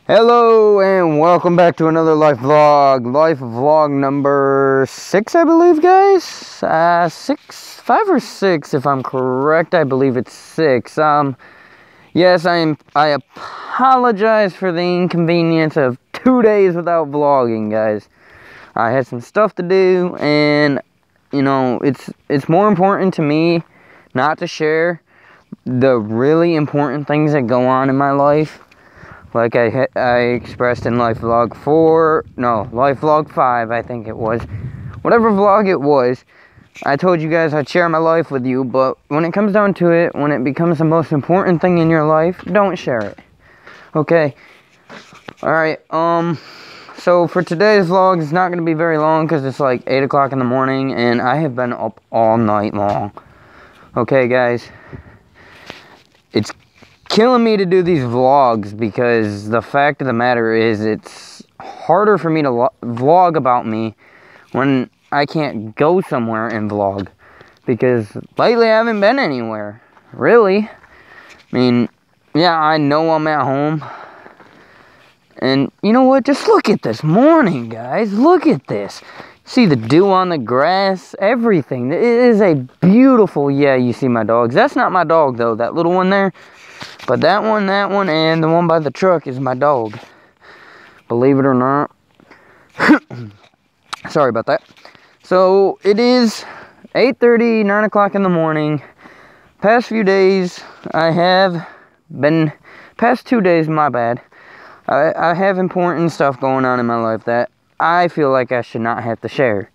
Hello and welcome back to another life vlog number 6, I believe, guys. 5 or 6 if I'm correct. I believe it's 6. Yes, I apologize for the inconvenience of 2 days without vlogging, guys. I had some stuff to do, and you know, it's more important to me not to share the really important things that go on in my life. Like I expressed in Life Vlog 5, I think it was. Whatever vlog it was, I told you guys I'd share my life with you, but when it comes down to it, when it becomes the most important thing in your life, don't share it. Okay? Alright, so for today's vlog, it's not going to be very long because it's like 8 o'clock in the morning, and I have been up all night long. Okay, guys? It's killing me to do these vlogs because the fact of the matter is it's harder for me to vlog about me when I can't go somewhere and vlog, because lately I haven't been anywhere, really. I mean, yeah, I know I'm at home, and you know what, just look at this morning, guys. Look at this. See the dew on the grass, everything. It is a beautiful, yeah, you see my dogs. That's not my dog though, that little one there. But that one, and the one by the truck is my dog. Believe it or not. Sorry about that. So, it is 8:30, 9 o'clock in the morning. Past few days, past 2 days, my bad. I have important stuff going on in my life that I feel like I should not have to share.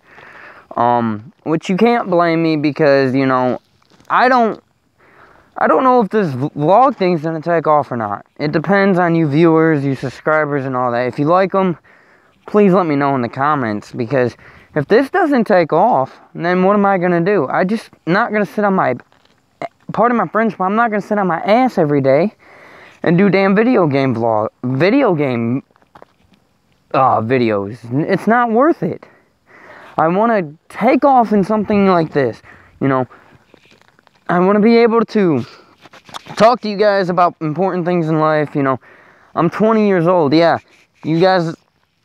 Which you can't blame me because, you know, I don't know if this vlog thing's gonna take off or not. It depends on you viewers, you subscribers, and all that. If you like them, please let me know in the comments, because if this doesn't take off, then what am I gonna do? I just not gonna sit on my, pardon my French, but I'm not gonna sit on my ass every day and do damn video game videos. It's not worth it. I want to take off in something like this, you know. I want to be able to talk to you guys about important things in life, you know. I'm 20 years old, yeah. You guys,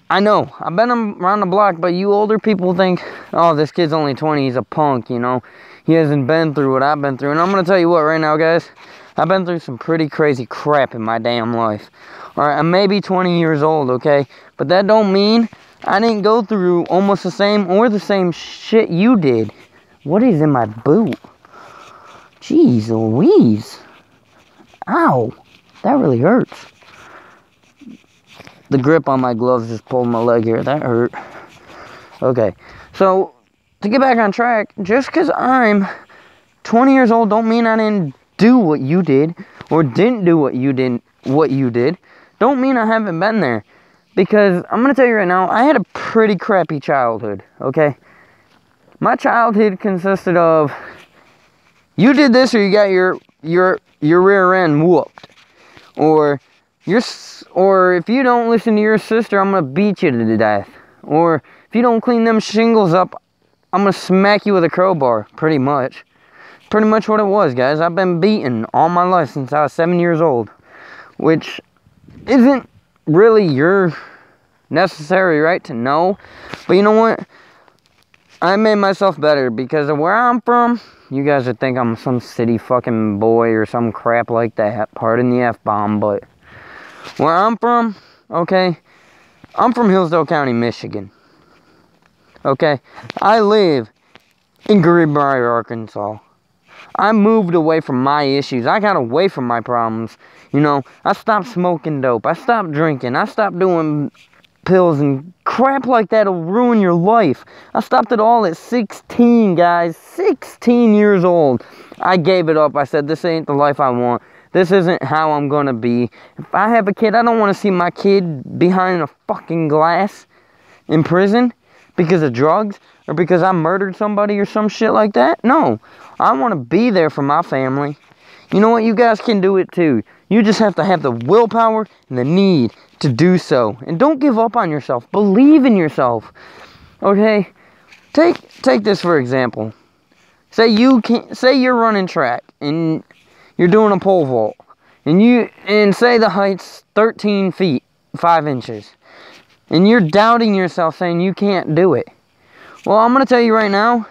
I know, I've been around the block, but you older people think, oh, this kid's only 20, he's a punk, you know. He hasn't been through what I've been through. And I'm going to tell you what right now, guys. I've been through some pretty crazy crap in my damn life. Alright, I'm maybe 20 years old, okay? But that don't mean I didn't go through almost the same or the same shit you did. What is in my boot? Jeez Louise. Ow. That really hurts. The grip on my gloves just pulled my leg here. That hurt. Okay. So, to get back on track, just because I'm 20 years old don't mean I didn't do what you did, or didn't do what you did. Don't mean I haven't been there. Because, I'm going to tell you right now, I had a pretty crappy childhood, okay? My childhood consisted of, you did this or you got your rear end whooped. Or if you don't listen to your sister, I'm going to beat you to death. Or if you don't clean them shingles up, I'm going to smack you with a crowbar, pretty much. Pretty much what it was, guys. I've been beaten all my life since I was 7 years old. Which isn't really your necessary right to know. But you know what? I made myself better because of where I'm from. You guys would think I'm some city fucking boy or some crap like that. Pardon the F-bomb, but where I'm from, okay? I'm from Hillsdale County, Michigan. Okay? I live in Greenbrier, Arkansas. I moved away from my issues. I got away from my problems. You know, I stopped smoking dope. I stopped drinking. I stopped doing pills and crap like that'll ruin your life. I stopped it all at 16, guys. 16 years old. I gave it up. I said, this ain't the life I want. This isn't how I'm gonna be. If I have a kid, I don't want to see my kid behind a fucking glass in prison because of drugs or because I murdered somebody or some shit like that. No. I want to be there for my family. You know what? You guys can do it too. You just have to have the willpower and the need to do so. And don't give up on yourself. Believe in yourself. Okay? Take this for example. Say you're running track and you're doing a pole vault. And say the height's 13 feet. 5 inches. And you're doubting yourself saying you can't do it. Well, I'm going to tell you right now,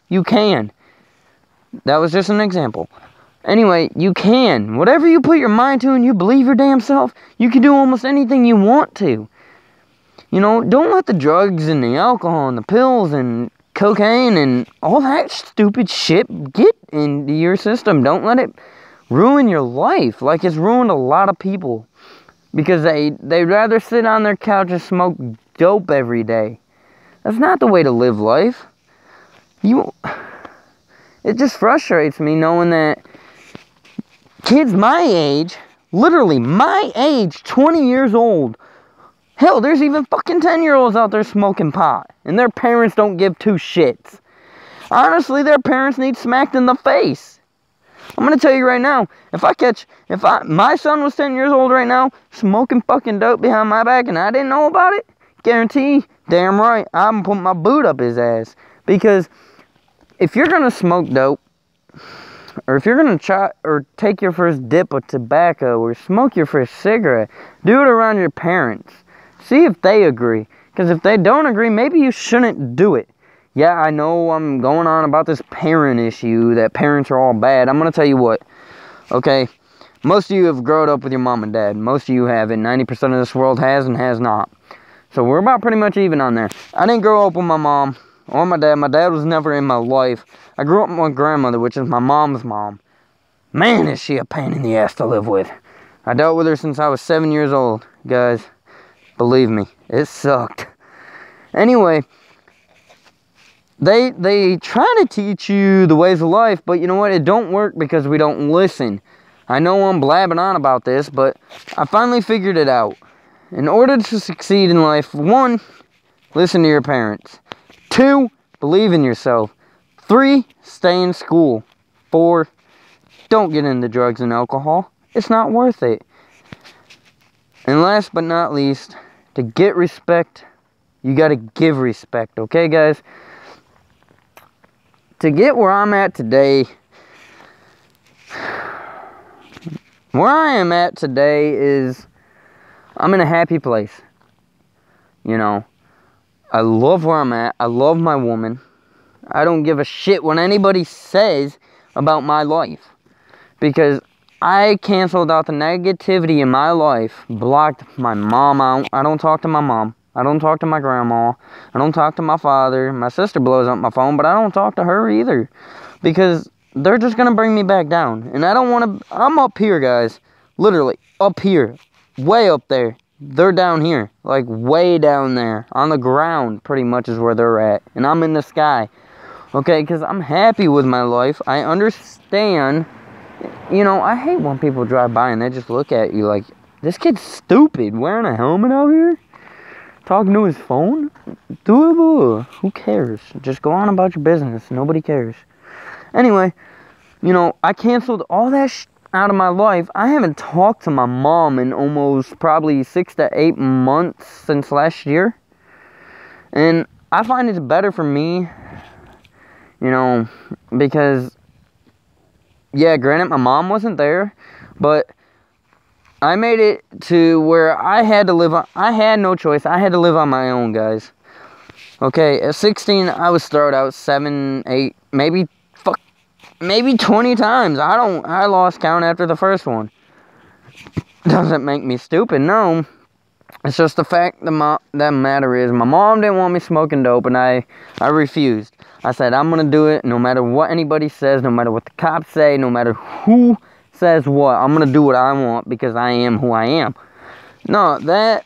you can. That was just an example. Anyway, you can. Whatever you put your mind to and you believe your damn self, you can do almost anything you want to. You know, don't let the drugs and the alcohol and the pills and cocaine and all that stupid shit get into your system. Don't let it ruin your life like it's ruined a lot of people. Because they'd rather sit on their couch and smoke dope every day. That's not the way to live life. It just frustrates me knowing that kids my age, literally my age, 20 years old, hell, there's even fucking 10-year-olds out there smoking pot, and their parents don't give two shits. Honestly, their parents need smacked in the face. I'm gonna tell you right now, if my son was 10 years old right now, smoking fucking dope behind my back, and I didn't know about it, guarantee, damn right, I'm putting my boot up his ass. Because if you're gonna smoke dope, or if you're gonna try or take your first dip of tobacco, or smoke your first cigarette, do it around your parents. See if they agree. Because if they don't agree, maybe you shouldn't do it. Yeah, I know I'm going on about this parent issue, that parents are all bad. I'm going to tell you what, okay? Most of you have grown up with your mom and dad. Most of you haven't. 90% of this world has and has not. So we're about pretty much even on there. I didn't grow up with my mom or my dad. My dad was never in my life. I grew up with my grandmother, which is my mom's mom. Man, is she a pain in the ass to live with. I dealt with her since I was 7 years old. Guys, believe me, it sucked. Anyway, They try to teach you the ways of life, but you know what? It don't work because we don't listen. I know I'm blabbing on about this, but I finally figured it out. In order to succeed in life, 1, listen to your parents. 2, believe in yourself. 3, stay in school. 4, don't get into drugs and alcohol. It's not worth it. And last but not least, to get respect, you gotta give respect, okay, guys? To get where I'm at today, is I'm in a happy place. You know, I love where I'm at. I love my woman. I don't give a shit what anybody says about my life. Because I canceled out the negativity in my life, blocked my mom out. I don't talk to my mom. I don't talk to my grandma. I don't talk to my father. My sister blows up my phone, but I don't talk to her either. Because they're just going to bring me back down. And I don't want to... I'm up here, guys. Literally, up here. Way up there. They're down here. Like, way down there. On the ground, pretty much, is where they're at. And I'm in the sky. Okay, because I'm happy with my life. I understand. You know, I hate when people drive by and they just look at you like, this kid's stupid. Wearing a helmet out here? Talking to his phone? Who cares? Just go on about your business. Nobody cares. Anyway, you know, I canceled all that out of my life. I haven't talked to my mom in almost probably 6 to 8 months since last year. And I find it's better for me, you know, because, yeah, granted, my mom wasn't there, but I made it to where I had to live on, I had no choice. I had to live on my own, guys. Okay, at 16, I was thrown out 7, 8, maybe 20 times. I lost count after the first one. Doesn't make me stupid, no. It's just the fact that matter is, my mom didn't want me smoking dope, and I refused. I said, I'm going to do it no matter what anybody says, no matter what the cops say, no matter who says what. I'm going to do what I want because I am who I am. No, that's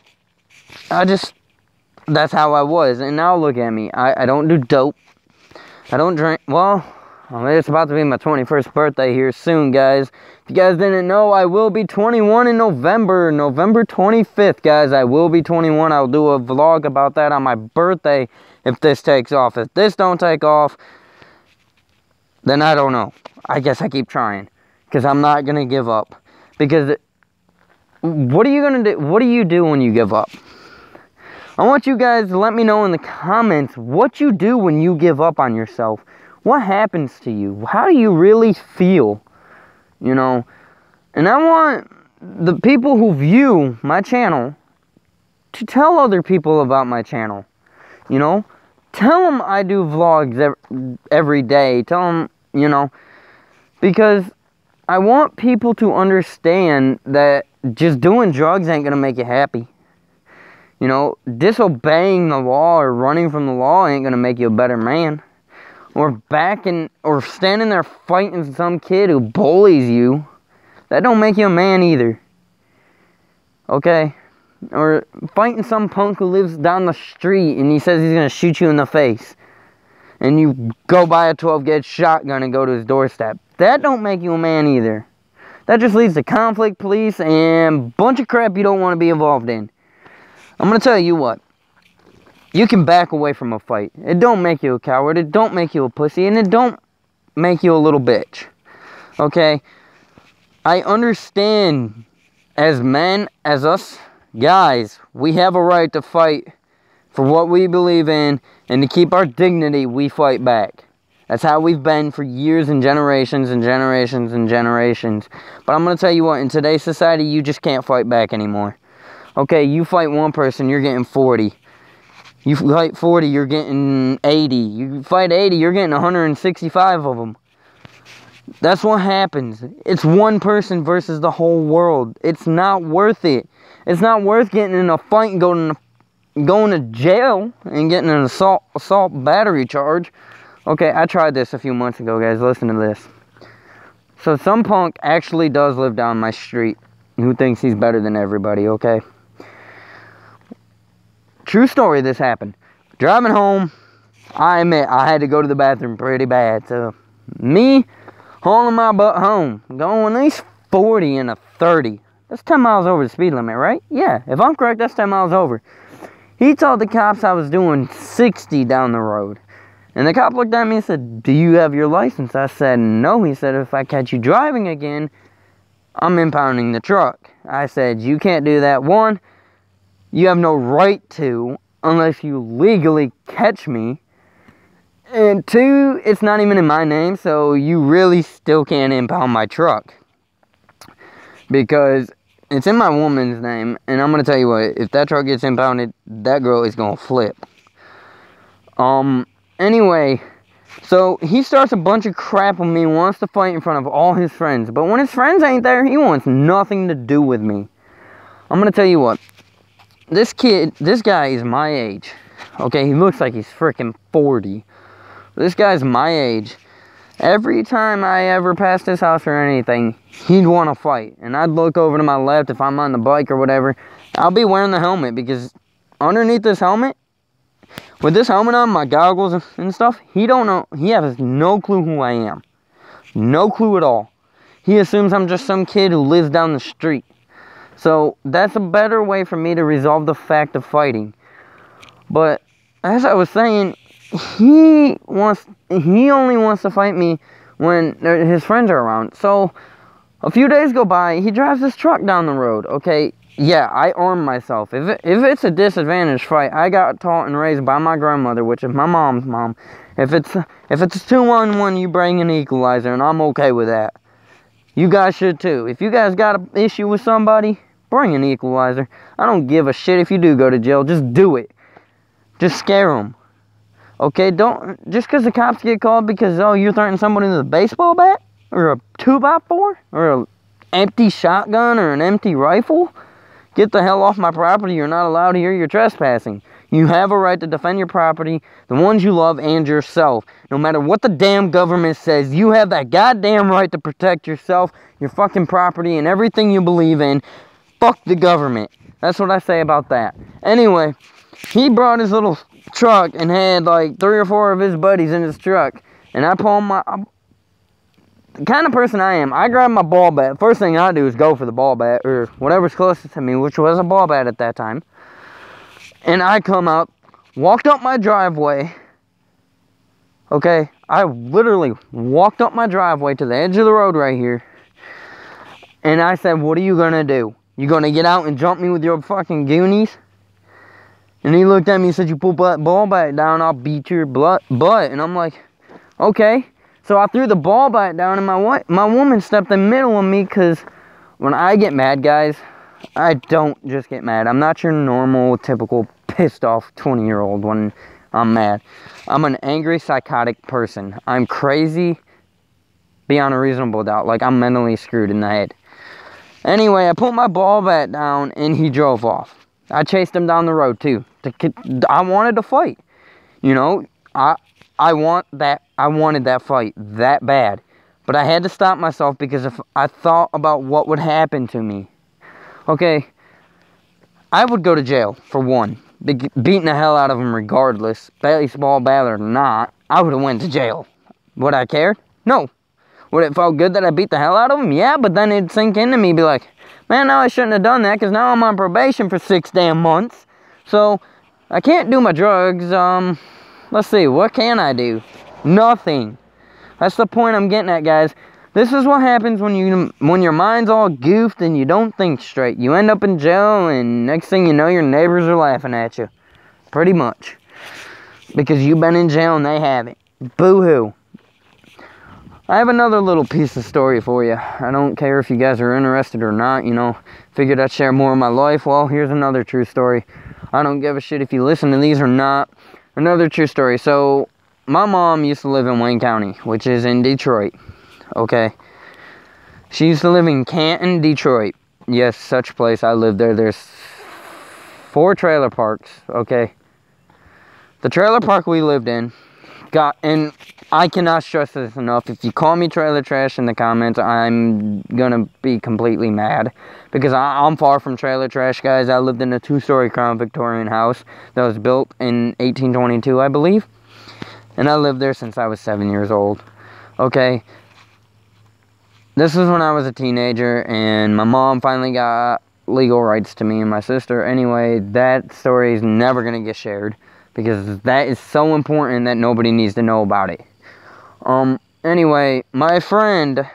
how I was. And now look at me. I don't do dope. I don't drink. Well, it's about to be my 21st birthday here soon, guys. If you guys didn't know, I will be 21 in November. November 25th, guys. I will be 21. I'll do a vlog about that on my birthday if this takes off. If this don't take off, then I don't know. I guess I keep trying. Because I'm not going to give up. Because what are you going to do? What do you do when you give up? I want you guys to let me know in the comments what you do when you give up on yourself. What happens to you? How do you really feel? You know? And I want the people who view my channel to tell other people about my channel. You know, tell them I do vlogs every day. Tell them, you know, because I want people to understand that just doing drugs ain't gonna make you happy. You know, disobeying the law or running from the law ain't gonna make you a better man. Or standing there fighting some kid who bullies you, that don't make you a man either. Okay? Or fighting some punk who lives down the street and he says he's gonna shoot you in the face. And you go buy a 12-gauge shotgun and go to his doorstep. That don't make you a man either. That just leads to conflict, police, and a bunch of crap you don't want to be involved in. I'm going to tell you what. You can back away from a fight. It don't make you a coward. It don't make you a pussy. And it don't make you a little bitch. Okay? I understand as men, as us guys, we have a right to fight for what we believe in, and to keep our dignity, we fight back. That's how we've been for years and generations and generations and generations. But I'm going to tell you what, in today's society, you just can't fight back anymore. Okay, you fight one person, you're getting 40. You fight 40, you're getting 80. You fight 80, you're getting 165 of them. That's what happens. It's one person versus the whole world. It's not worth it. It's not worth getting in a fight and going to jail and getting an assault battery charge. Okay, I tried this a few months ago, guys. Listen to this. So some punk actually does live down my street who thinks he's better than everybody, okay? True story, this happened. Driving home, I admit I had to go to the bathroom pretty bad. So me hauling my butt home, going at least 40 and a 30. That's 10 miles over the speed limit, right? Yeah, if I'm correct, that's 10 miles over. He told the cops I was doing 60 down the road. And the cop looked at me and said, "Do you have your license?" I said, "No." He said, "If I catch you driving again, I'm impounding the truck." I said, "You can't do that. One, you have no right to unless you legally catch me. And two, it's not even in my name, so you really still can't impound my truck. Because it's in my woman's name, and I'm going to tell you what, if that truck gets impounded, that girl is going to flip." Anyway, so he starts a bunch of crap with me, wants to fight in front of all his friends. But when his friends ain't there, he wants nothing to do with me. I'm going to tell you what, this guy is my age. Okay, he looks like he's freaking 40. This guy's my age. Every time I ever passed his house or anything, he'd want to fight. And I'd look over to my left if I'm on the bike or whatever. I'll be wearing the helmet because underneath this helmet, with this helmet on, my goggles and stuff, he has no clue who I am. No clue at all. He assumes I'm just some kid who lives down the street. So that's a better way for me to resolve the fact of fighting. But as I was saying, he only wants to fight me when his friends are around. So a few days go by, he drives his truck down the road. Okay, yeah, I arm myself. If it's a disadvantaged fight, I got taught and raised by my grandmother, which is my mom's mom. If it's a 2-on-1, you bring an equalizer, and I'm okay with that. You guys should too. If you guys got an issue with somebody, bring an equalizer. I don't give a shit if you do go to jail. Just do it. Just scare them. Okay, just because the cops get called because, oh, you're threatening somebody with a baseball bat? Or a 2x4? Or an empty shotgun or an empty rifle? Get the hell off my property. You're not allowed here. You're trespassing. You have a right to defend your property, the ones you love, and yourself. No matter what the damn government says, you have that goddamn right to protect yourself, your fucking property, and everything you believe in. Fuck the government. That's what I say about that. Anyway, he brought his little truck and had like 3 or 4 of his buddies in his truck. And I pull the kind of person I am, I grab my ball bat. First thing I do is go for the ball bat, or whatever's closest to me, which was a ball bat at that time. And I come out, walked up my driveway. Okay, I literally walked up my driveway to the edge of the road right here. And I said, "What are you gonna do? You gonna get out and jump me with your fucking goonies?" And he looked at me and said, "You put that ball bat down, I'll beat your butt." And I'm like, okay. So I threw the ball bat down, and my woman stepped in the middle of me, because when I get mad, guys, I don't just get mad. I'm not your normal, typical, pissed off 20-year-old when I'm mad. I'm an angry, psychotic person. I'm crazy beyond a reasonable doubt. Like, I'm mentally screwed in the head. Anyway, I put my ball bat down, and he drove off. I chased him down the road, too. I wanted to fight. You know, I wanted that fight that bad. But I had to stop myself because if I thought about what would happen to me. Okay, I would go to jail, for one. Beating the hell out of him regardless. Baseball bat or not, I would have went to jail. Would I care? No. Would it felt good that I beat the hell out of him? Yeah, but then it'd sink into me, be like, man, now I shouldn't have done that, because now I'm on probation for 6 damn months. So, I can't do my drugs. Let's see, what can I do? Nothing. That's the point I'm getting at, guys. This is what happens when your mind's all goofed and you don't think straight. You end up in jail, and next thing you know, your neighbors are laughing at you. Pretty much. Because you've been in jail and they haven't. Boo-hoo. I have another little piece of story for you. I don't care if you guys are interested or not, you know. Figured I'd share more of my life. Well, here's another true story. I don't give a shit if you listen to these or not. Another true story. So, my mom used to live in Wayne County, which is in Detroit. Okay. She used to live in Canton, Detroit. Yes, such place. I lived there. There's 4 trailer parks. Okay. The trailer park we lived in and I cannot stress this enough. If you call me trailer trash in the comments, I'm gonna be completely mad. Because I'm far from trailer trash, guys. I lived in a 2-story Crown Victorian house that was built in 1822, I believe. And I lived there since I was 7 years old. Okay. This was when I was a teenager, and my mom finally got legal rights to me and my sister. Anyway, that story is never going to get shared, because that is so important that nobody needs to know about it. Anyway, my friend,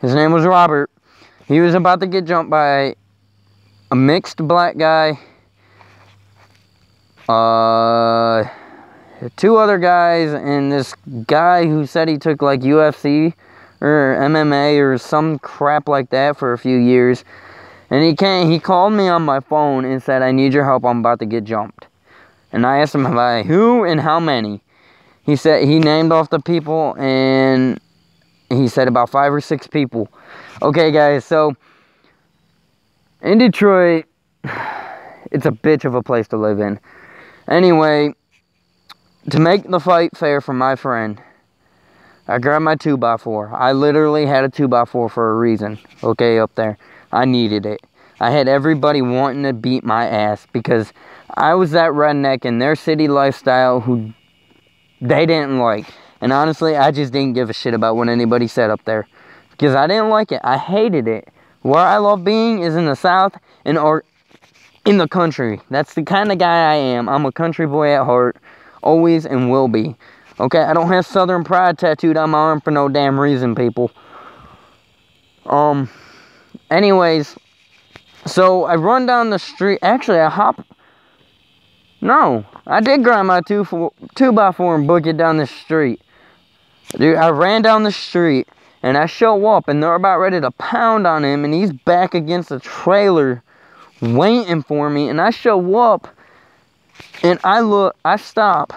his name was Robert, he was about to get jumped by a mixed black guy, 2 other guys, and this guy who said he took like UFC or MMA or some crap like that for a few years. And he called me on my phone and said, I need your help, I'm about to get jumped. And I asked him by who and how many. He said, he named off the people, and he said about 5 or 6 people. Okay, guys, so in Detroit, it's a bitch of a place to live in. Anyway, to make the fight fair for my friend, I grabbed my 2x4. I literally had a 2x4 for a reason, okay, up there. I needed it. I had everybody wanting to beat my ass because I was that redneck in their city lifestyle who they didn't like. And honestly, I just didn't give a shit about what anybody said up there. Because I didn't like it. I hated it. Where I love being is in the South or in the country. That's the kind of guy I am. I'm a country boy at heart. Always and will be. Okay, I don't have Southern pride tattooed on my arm for no damn reason, people. Anyways, so I run down the street. Actually, No, I did grab my 2x4 and book it down the street. Dude, I ran down the street, and I show up, and they're about ready to pound on him, and he's back against a trailer waiting for me, and I show up, and I stop.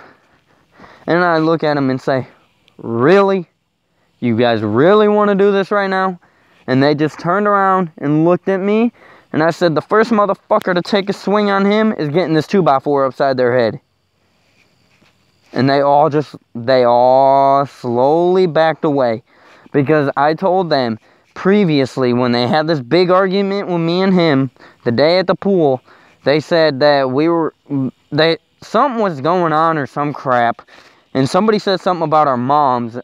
And I look at him and say, really? You guys really want to do this right now? And they just turned around and looked at me. And I said, the first motherfucker to take a swing on him is getting this 2x4 upside their head. And they all slowly backed away. Because I told them previously, when they had this big argument with me and him, the day at the pool, they said that something was going on or some crap. And somebody said something about our moms.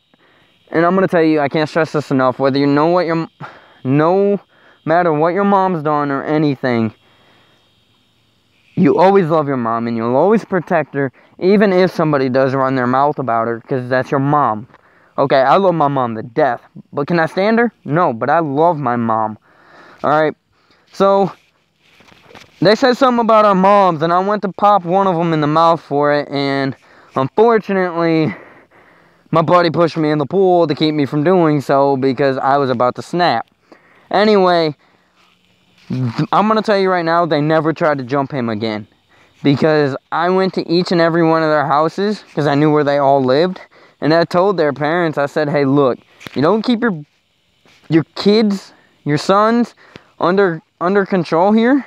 And I'm going to tell you, I can't stress this enough. Whether no matter what your mom's done or anything, you always love your mom. And you'll always protect her. Even if somebody does run their mouth about her. Because that's your mom. Okay, I love my mom to death. But can I stand her? No, but I love my mom. Alright, so they said something about our moms. And I went to pop one of them in the mouth for it. And unfortunately, my buddy pushed me in the pool to keep me from doing so because I was about to snap. Anyway, I'm going to tell you right now, they never tried to jump him again. Because I went to each and every one of their houses, because I knew where they all lived. And I told their parents, I said, hey, look, you don't keep your kids, your sons, under control here,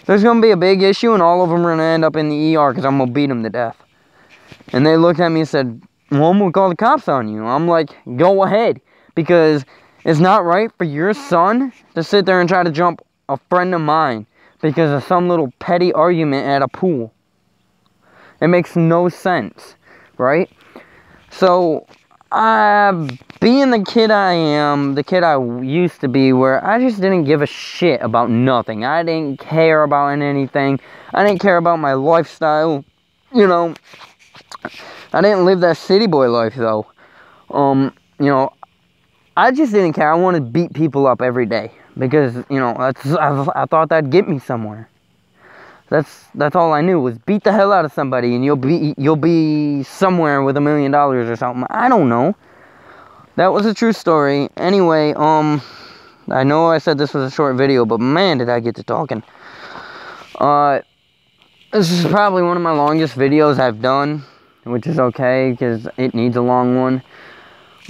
there's going to be a big issue, and all of them are going to end up in the ER, because I'm going to beat them to death. And they looked at me and said, well, I'm going to call the cops on you. I'm like, go ahead, because it's not right for your son to sit there and try to jump a friend of mine because of some little petty argument at a pool. It makes no sense, right? So, being the kid I am, the kid I used to be, where I just didn't give a shit about nothing. I didn't care about anything. I didn't care about my lifestyle, you know. I didn't live that city boy life, though. You know, I just didn't care. I wanted to beat people up every day because, you know, I thought that'd get me somewhere. That's all I knew was beat the hell out of somebody and you'll be somewhere with $1 million or something. I don't know. That was a true story. Anyway, I know I said this was a short video, but man, did I get to talking. This is probably one of my longest videos I've done, which is okay because it needs a long one.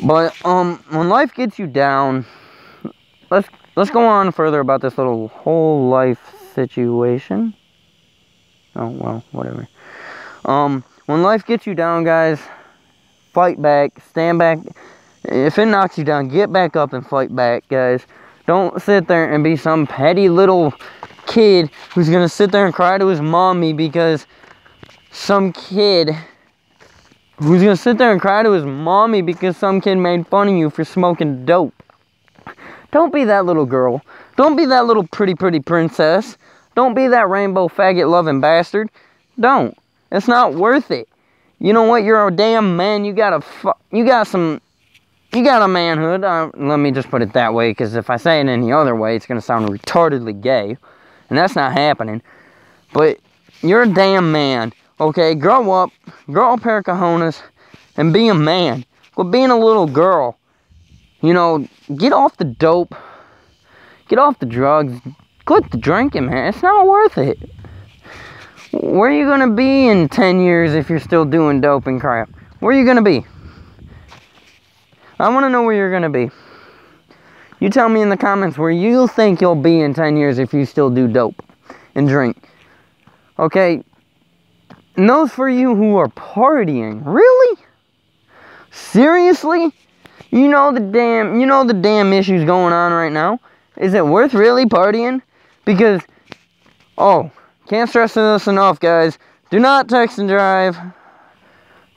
But when life gets you down, let's go on further about this little whole life situation. Oh well, whatever. When life gets you down, guys, fight back, stand back. If it knocks you down, get back up and fight back, guys. Don't sit there and be some petty little kid who's gonna sit there and cry to his mommy because some kid who's gonna sit there and cry to his mommy because some kid made fun of you for smoking dope. Don't be that little girl. Don't be that little pretty princess. Don't be that rainbow faggot loving bastard. Don't. It's not worth it. You know what? You're a damn man. You got a manhood. Let me just put it that way, because if I say it any other way, it's gonna sound retardedly gay, and that's not happening. But you're a damn man. Okay, grow up, grow a pair of cojones, and be a man. Quit being a little girl. You know, get off the dope. Get off the drugs. Quit the drinking, man. It's not worth it. Where are you going to be in 10 years if you're still doing dope and crap? Where are you going to be? I want to know where you're going to be. You tell me in the comments where you think you'll be in 10 years if you still do dope and drink. Okay? And those for you who are partying, really? Seriously? You know the damn issues going on right now. Is it worth really partying? Because, can't stress this enough, guys. Do not text and drive.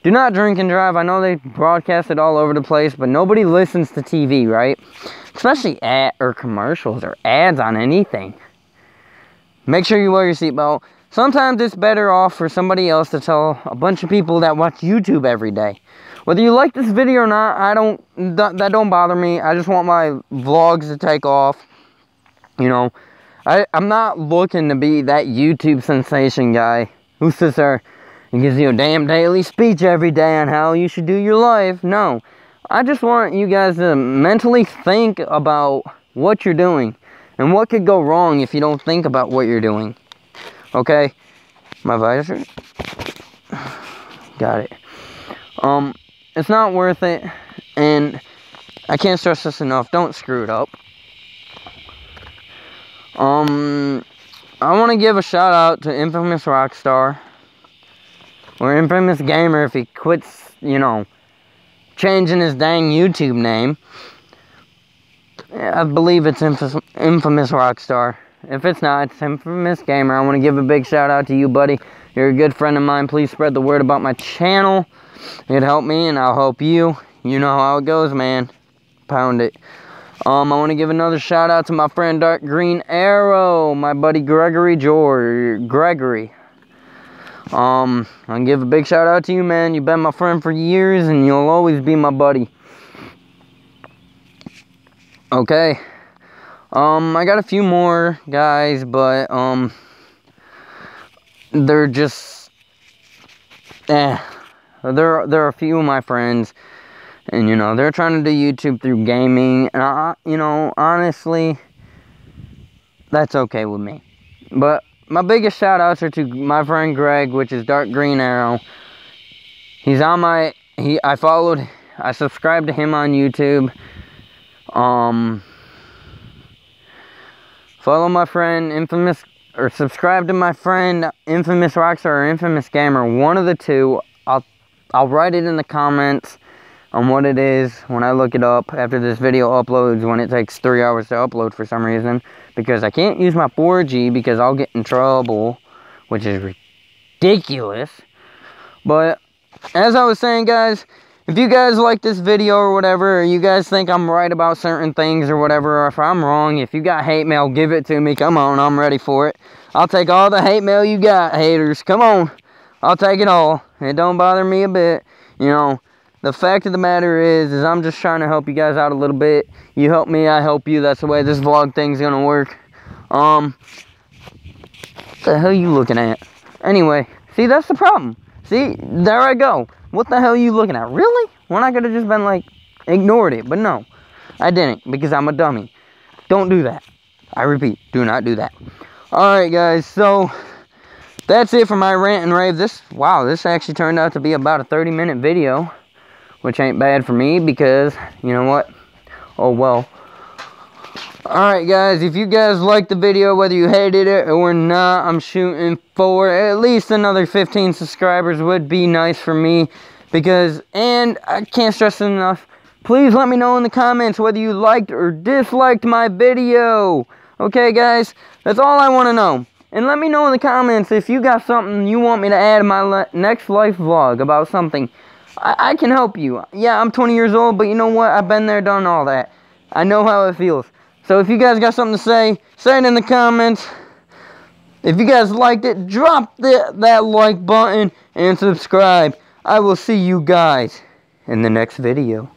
Do not drink and drive. I know they broadcast it all over the place, but nobody listens to TV, right? Especially or commercials or ads on anything. Make sure you wear your seatbelt. Sometimes it's better off for somebody else to tell a bunch of people that watch YouTube every day. Whether you like this video or not, that don't bother me. I just want my vlogs to take off. You know, I'm not looking to be that YouTube sensation guy who sits there and gives you a damn daily speech every day on how you should do your life. No, I just want you guys to mentally think about what you're doing and what could go wrong if you don't think about what you're doing. Okay, my visor. Got it. It's not worth it, and I can't stress this enough. Don't screw it up. I want to give a shout out to Infamous Rockstar, or Infamous Gamer if he quits, you know, changing his dang YouTube name. I believe it's Infamous Rockstar. If it's not, it's Infamous Gamer. I want to give a big shout out to you, buddy. You're a good friend of mine. Please spread the word about my channel. It'd help me and I'll help you. You know how it goes, man. Pound it. I want to give another shout out to my friend Dark Green Arrow, my buddy Gregory. I'll give a big shout out to you, man. You've been my friend for years and you'll always be my buddy. Okay. I got a few more guys, but they're just they're a few of my friends, and you know, they're trying to do YouTube through gaming, and you know, honestly, that's okay with me. But my biggest shout outs are to my friend Greg, which is Dark Green Arrow. He's on my, I subscribed to him on YouTube. Follow my friend Infamous, or subscribe to my friend Infamous Rockstar or Infamous Gamer, one of the two. I'll write it in the comments on what it is when I look it up after this video uploads, when it takes 3 hours to upload for some reason, because I can't use my 4G because I'll get in trouble, which is ridiculous. But as I was saying, guys, if you guys like this video or whatever, or you guys think I'm right about certain things or whatever, or if I'm wrong, if you got hate mail, give it to me. Come on, I'm ready for it. I'll take all the hate mail you got, haters. Come on. I'll take it all. It don't bother me a bit. You know, the fact of the matter is I'm just trying to help you guys out a little bit. You help me, I help you. That's the way this vlog thing's gonna work. What the hell you looking at? Anyway, see, that's the problem. See, there I go. What the hell are you looking at? Really? When I could have just been like, ignored it. But no, I didn't, because I'm a dummy. Don't do that. I repeat, do not do that. Alright, guys, so that's it for my rant and rave. Wow, this actually turned out to be about a 30-minute video, which ain't bad for me, because, you know what? Oh, well. Alright, guys, if you guys liked the video, whether you hated it or not, I'm shooting for at least another 15 subscribers would be nice for me, because, and I can't stress it enough, please let me know in the comments whether you liked or disliked my video. Okay, guys, that's all I want to know. And let me know in the comments if you got something you want me to add in my next life vlog about something. I can help you. Yeah, I'm 20 years old, but you know what? I've been there, done all that. I know how it feels. So if you guys got something to say it in the comments. If you guys liked it, drop that like button and subscribe. I will see you guys in the next video.